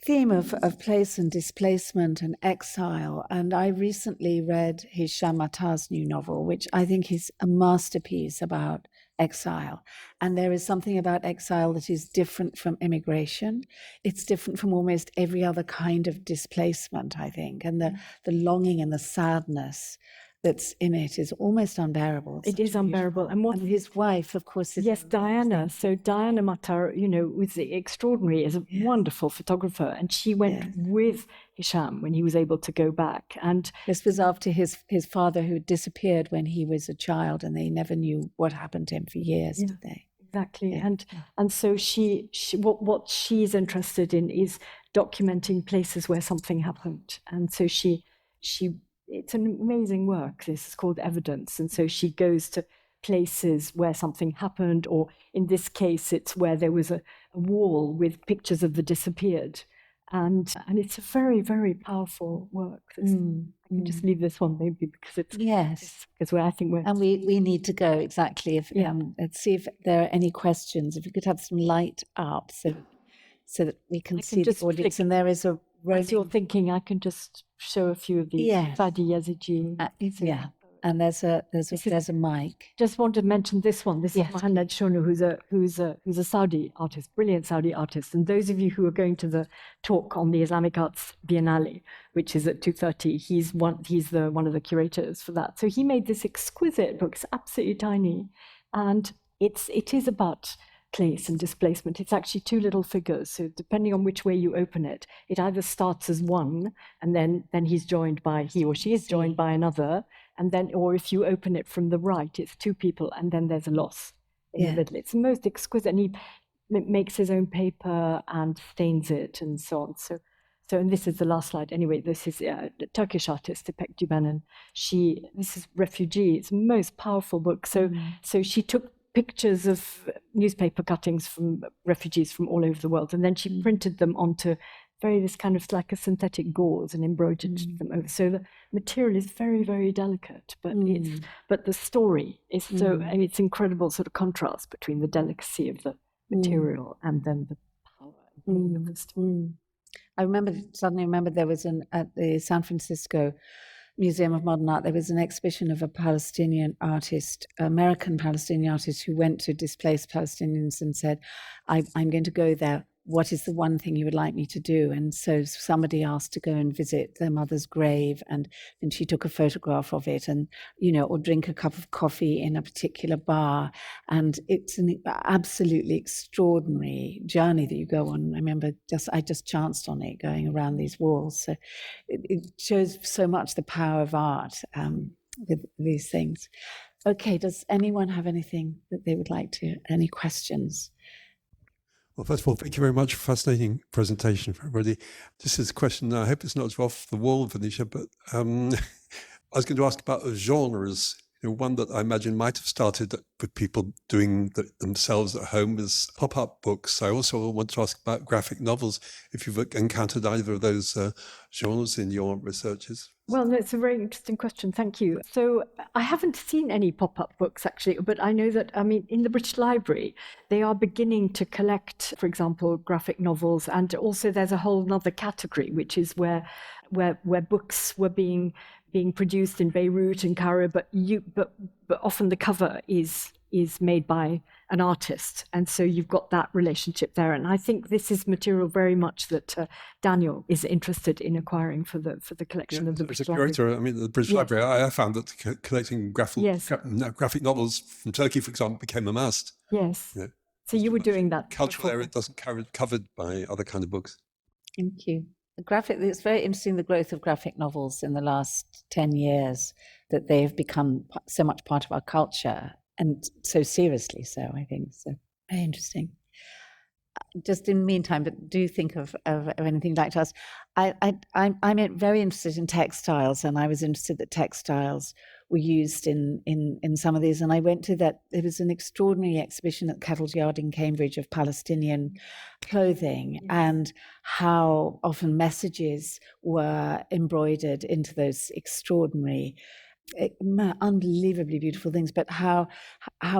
theme of place and displacement and exile. And I recently read Hisham Attar's new novel, which I think is a masterpiece about exile. And there is something about exile that is different from immigration. It's different from almost every other kind of displacement, I think. And the longing and the sadness that's in it is almost unbearable. It is unbearable. And his wife, of course, is... Yes, Diana. So Diana Mattar, was extraordinary, is a wonderful photographer. And she went with Hisham when he was able to go back. And this was after his father, who disappeared when he was a child, and they never knew what happened to him for years, did they? Exactly. Yeah. And so she what she's interested in is documenting places where something happened. And so she it's an amazing work. This is called Evidence. And so she goes to places where something happened, or in this case, it's where there was a wall with pictures of the disappeared. And it's a very, very powerful work. I can just leave this one maybe because it's because I think we're... And we need to go, exactly. Let's see if there are any questions. If we could have some light up so that we can see the audience. And there is a... As you're thinking, I can just show a few of these. Fadi Yazidi. And there's a mic. Just want to mention this one. This is Mohamed Shonu, who's a Saudi artist, brilliant Saudi artist. And those of you who are going to the talk on the Islamic Arts Biennale, which is at 2:30, he's one of the curators for that. So he made this exquisite book. It's absolutely tiny, and it is about place and displacement. It's actually two little figures. So depending on which way you open it, it either starts as one, and then he or she is joined by another, and then, or if you open it from the right, it's two people, and then there's a loss in the middle. It's most exquisite, and he makes his own paper and stains it and so on. So, and this is the last slide. Anyway, this is a Turkish artist, İpek Düben, and this is Refugee. It's the most powerful book. So she took pictures of newspaper cuttings from refugees from all over the world, and then she printed them onto this kind of like a synthetic gauze and embroidered them over. So the material is very, very delicate, but the story is so, and it's incredible sort of contrast between the delicacy of the material and then the power and Suddenly remember there was at the San Francisco Museum of Modern Art, there was an exhibition of a Palestinian artist, American Palestinian artist, who went to displaced Palestinians and said, I'm going to go there. What is the one thing you would like me to do? And so somebody asked to go and visit their mother's grave, and she took a photograph of it, and, or drink a cup of coffee in a particular bar. And it's an absolutely extraordinary journey that you go on. I remember I just chanced on it going around these walls. So it shows so much the power of art with these things. Okay, does anyone have anything that they would like to, any questions? Well, first of all, thank you very much for a fascinating presentation for everybody. Just as a question, I hope it's not off the wall, Venetia, but I was going to ask about genres. One that I imagine might have started with people doing themselves at home is pop-up books. I also want to ask about graphic novels, if you've encountered either of those genres in your researches. Well, no, it's a very interesting question. Thank you. So I haven't seen any pop-up books, actually, but I know that, in the British Library, they are beginning to collect, for example, graphic novels. And also there's a whole other category, which is where books were being produced in Beirut and Cairo, but often the cover is made by an artist, and so you've got that relationship there. And I think this is material very much that Daniel is interested in acquiring for the collection of the British Library. As a curator, the British Library, I found that collecting graphic novels from Turkey, for example, became a must. Yes. So you were doing that. Cultural area doesn't covered by other kind of books. Thank you. It's very interesting, the growth of graphic novels in the last 10 years, that they have become so much part of our culture, and so seriously so, I think. So very interesting. Just in the meantime, but do think of anything you'd like to ask. I'm very interested in textiles, and I was interested that textiles were used in some of these. And I went to that, there was an extraordinary exhibition at Kettle's Yard in Cambridge of Palestinian clothing, and how often messages were embroidered into those extraordinary, unbelievably beautiful things, but how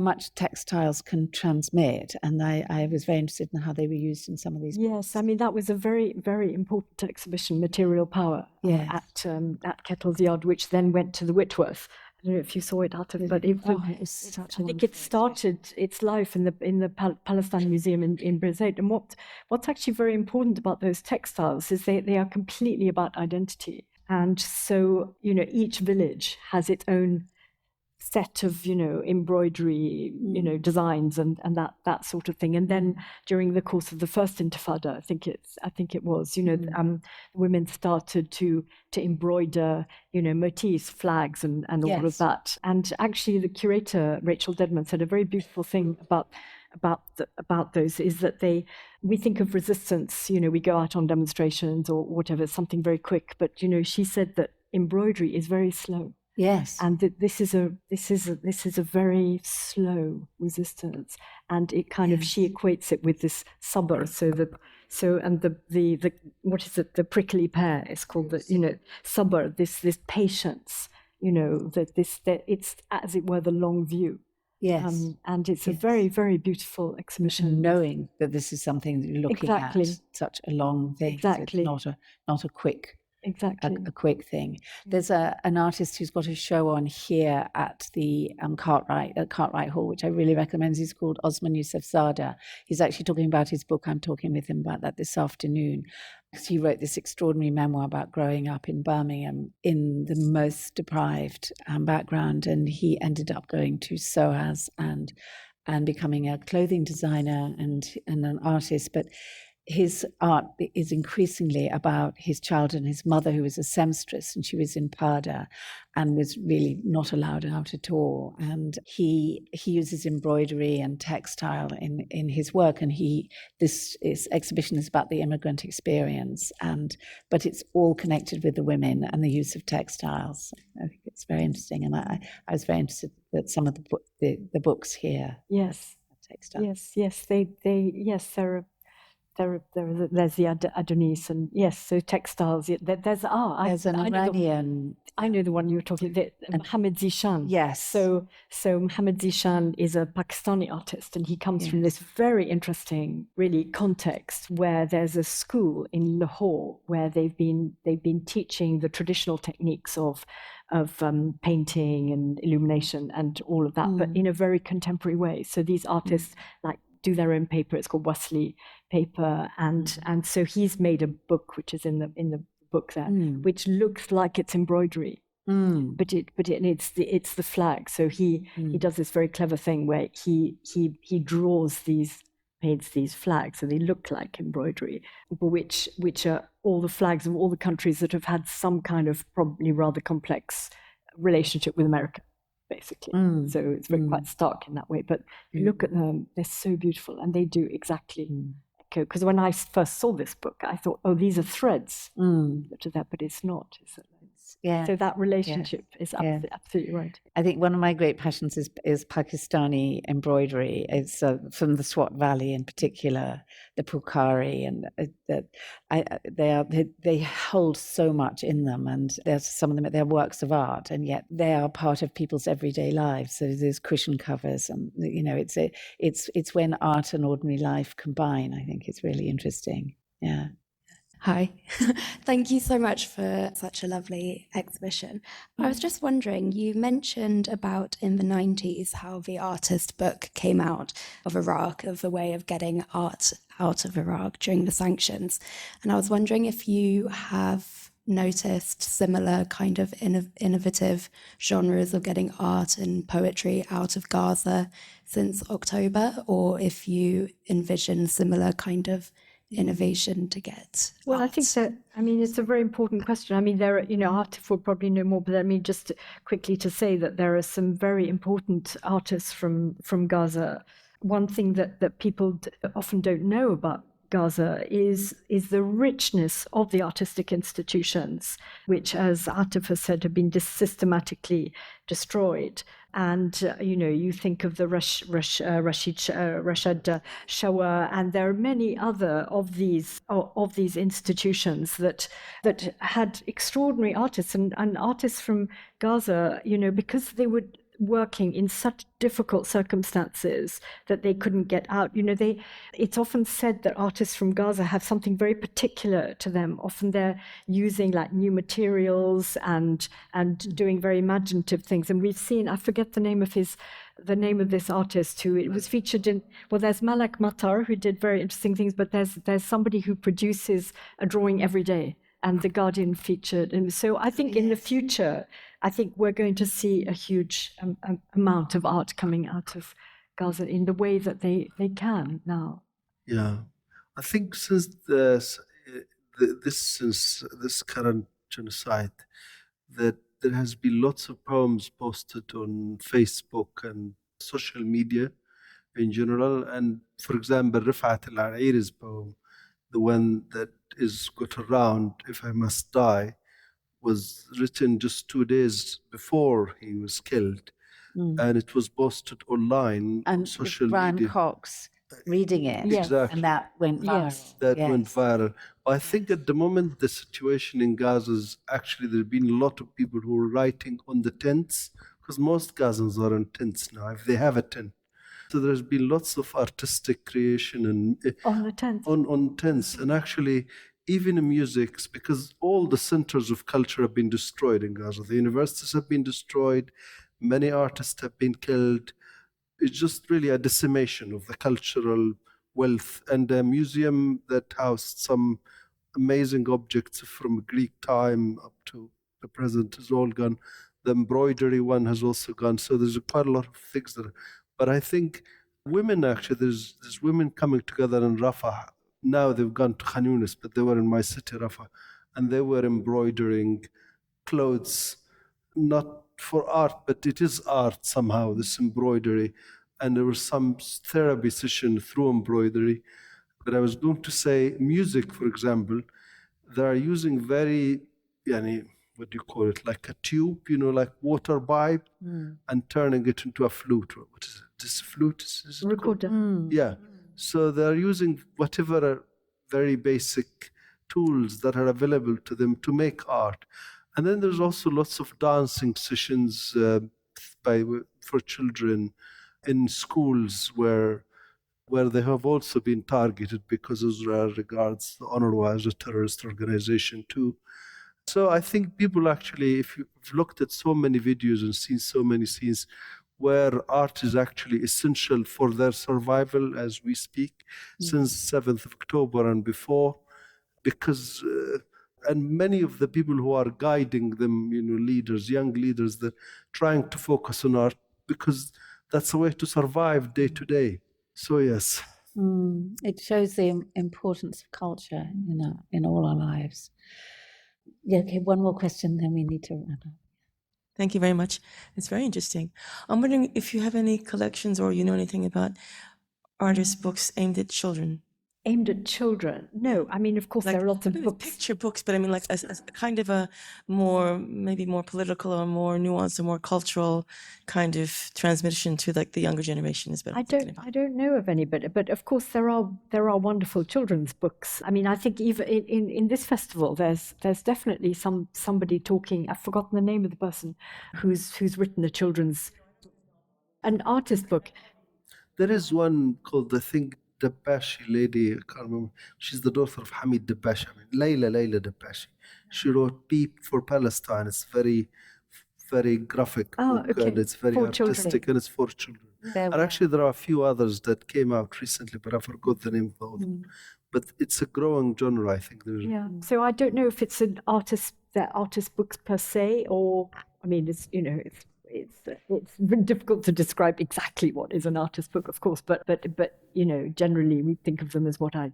much textiles can transmit. And I was very interested in how they were used in some of these. Yes, that was a very, very important exhibition, Material Power, at Kettle's Yard, which then went to the Whitworth. I don't know if you saw it, Atef, but I think it started its life in the Palestine Museum in Beirut. And what's actually very important about those textiles is they are completely about identity. And so, each village has its own set of, embroidery, designs and that sort of thing. And then during the course of the first Intifada, I think it was, women started to embroider, motifs, flags and all of that. And actually the curator, Rachel Dedman, said a very beautiful thing about those is that we think of resistance, we go out on demonstrations or whatever, something very quick, but she said that embroidery is very slow. Yes. And this is a very slow resistance, and it kind of, she equates it with this sabr, the what is it, the prickly pear is called, the sabr, this patience, that it's as it were the long view. Yes. And it's a very, very beautiful exhibition. Knowing that this is something that you're looking at, such a long thing. Exactly. So it's not a quick. Exactly. A quick thing. There's an artist who's got a show on here at the Cartwright Hall, which I really recommend. He's called Osman Yousefzadeh. He's actually talking about his book. I'm talking with him about that this afternoon. He wrote this extraordinary memoir about growing up in Birmingham in the most deprived background, and he ended up going to SOAS and becoming a clothing designer and an artist. But his art is increasingly about his childhood and his mother, who was a seamstress, and she was in Pada and was really not allowed out at all. And he uses embroidery and textile in his work. And this exhibition is about the immigrant experience, but it's all connected with the women and the use of textiles. I think it's very interesting, and I was very interested that some of the books here. Yes. Textiles. Yes. There's the Adonis, and yes, so textiles. There's an Iranian I know the one you were talking about, Mohammed Zishan. Yes. So Mohammed Zishan is a Pakistani artist, and he comes from this very interesting, really, context where there's a school in Lahore where they've been teaching the traditional techniques of painting and illumination and all of that, but in a very contemporary way. So these artists like do their own paper. It's called Wasli paper, and so he's made a book which is in the book there, which looks like it's embroidery, but it's the flag. So he does this very clever thing where he paints these flags, so they look like embroidery, which are all the flags of all the countries that have had some kind of probably rather complex relationship with America, basically. So it's very quite stark in that way. But look at them; they're so beautiful, and they do exactly. Because when I first saw this book, I thought, oh, these are threads to that, but it's not. So that relationship is absolutely right. I think one of my great passions is Pakistani embroidery. It's from the Swat Valley in particular, the Pukhari, and they hold so much in them, and there's some of them, they're works of art, and yet they are part of people's everyday lives. So there's cushion covers, and it's when art and ordinary life combine. I think it's really interesting. Yeah. Hi, thank you so much for such a lovely exhibition. I was just wondering, you mentioned about in the 90s how the artist book came out of Iraq, of a way of getting art out of Iraq during the sanctions. And I was wondering if you have noticed similar kind of innovative genres of getting art and poetry out of Gaza since October, or if you envision similar kind of innovation to get well art. I think that it's a very important question. There are Atef will probably know more, but just quickly to say that there are some very important artists from Gaza. One thing that people often don't know about Gaza is the richness of the artistic institutions, which, as Atef has said, have been systematically destroyed. And you think of the Rashid Shower, and there are many other of these institutions that had extraordinary artists and artists from Gaza. Because they were working in such difficult circumstances that they couldn't get out. It's often said that artists from Gaza have something very particular to them. Often they're using like new materials and doing very imaginative things. And we've seen, I forget the name of this artist who it was featured in. Well, there's Malak Matar, who did very interesting things, but there's somebody who produces a drawing every day, and The Guardian featured. And so I think in the future, I think we're going to see a huge amount of art coming out of Gaza in the way that they can now. Yeah, I think since this current genocide, that there has been lots of poems posted on Facebook and social media in general. And for example, Rifat Al-Airi's poem, the one that is got around, If I Must Die, was written just 2 days before he was killed. And it was posted online on social Brian media. Cox reading it. Exactly. And that went viral. Yes. That went viral. I think at the moment, the situation in Gaza is actually, there have been a lot of people who are writing on the tents, because most Gazans are in tents now, if they have a tent. So there's been lots of artistic creation and On the tents. On tents, and actually even in music, because all the centers of culture have been destroyed in Gaza. The universities have been destroyed, many artists have been killed. It's just really a decimation of the cultural wealth. And a museum that housed some amazing objects from Greek time up to the present is all gone. The embroidery one has also gone. So there's quite a lot of things that. But I think women, actually, there's women coming together in Rafah. Now they've gone to Khan Yunis, but they were in my city, Rafah, and they were embroidering clothes, not for art, but it is art somehow, this embroidery. And there was some therapy session through embroidery. But I was going to say music, for example, they are using very, what do you call it, like a tube, like water pipe, and turning it into a flute. What is it? This flute? Is it Recorder. Yeah. So they're using whatever very basic tools that are available to them to make art. And then there's also lots of dancing sessions for children in schools where they have also been targeted because Israel regards the UNRWA as a terrorist organization too. So I think people actually, if you've looked at so many videos and seen so many scenes where art is actually essential for their survival as we speak, since 7th of October and before, because and many of the people who are guiding them, leaders, young leaders, they're trying to focus on art because that's a way to survive day to day. So yes. It shows the importance of culture, in all our lives. Yeah, okay, one more question, then we need to wrap up. Thank you very much. It's very interesting. I'm wondering if you have any collections or you know anything about artist books aimed at children. Aimed at children? No, I mean, of course, there are lots of books. Picture books, but I mean, like as kind of a maybe more political or more nuanced or more cultural kind of transmission to like the younger generation is better. I don't know of any, but of course there are wonderful children's books. I mean, I think even in this festival, there's definitely somebody talking. I've forgotten the name of the person who's written an artist book. There is one called, I think, Dabashi lady, I can't remember. She's the daughter of Hamid Dabashi. Layla Dabashi. She wrote Peep for Palestine. It's very, very graphic book, okay. and it's very For artistic, children. and it's for children. And actually, there are a few others that came out recently, but I forgot the name of them. But it's a growing genre, I think. Yeah. So I don't know if it's they're artist books per se, or I mean, it's it's very difficult to describe exactly what is an artist book, of course, but generally we think of them as what I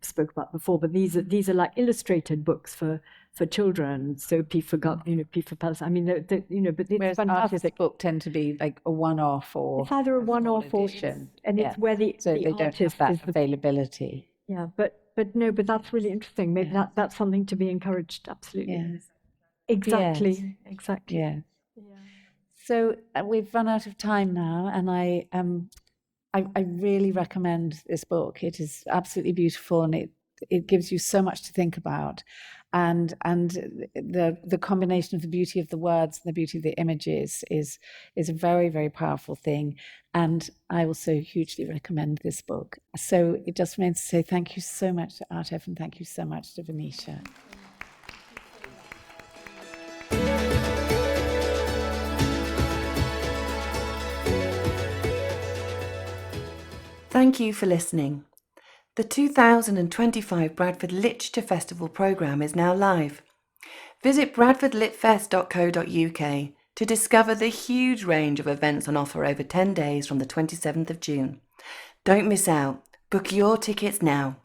spoke about before. But these are like illustrated books for children. So P for Palestine. I mean, but it's whereas fantastic. artist book tend to be like a one-off or It's either a one-off or it's where the they don't artist have is that availability. Yeah, but that's really interesting. Maybe that's something to be encouraged. Absolutely. Yes. Exactly. Yes. Exactly. Yeah. So we've run out of time now, and I really recommend this book. It is absolutely beautiful, and it gives you so much to think about, and the combination of the beauty of the words and the beauty of the images is a very, very powerful thing. And I also hugely recommend this book. So it just remains to say thank you so much to Atef, and thank you so much to Venetia. Thank you for listening. The 2025 Bradford Literature Festival programme is now live. Visit bradfordlitfest.co.uk to discover the huge range of events on offer over 10 days from the 27th of June. Don't miss out. Book your tickets now.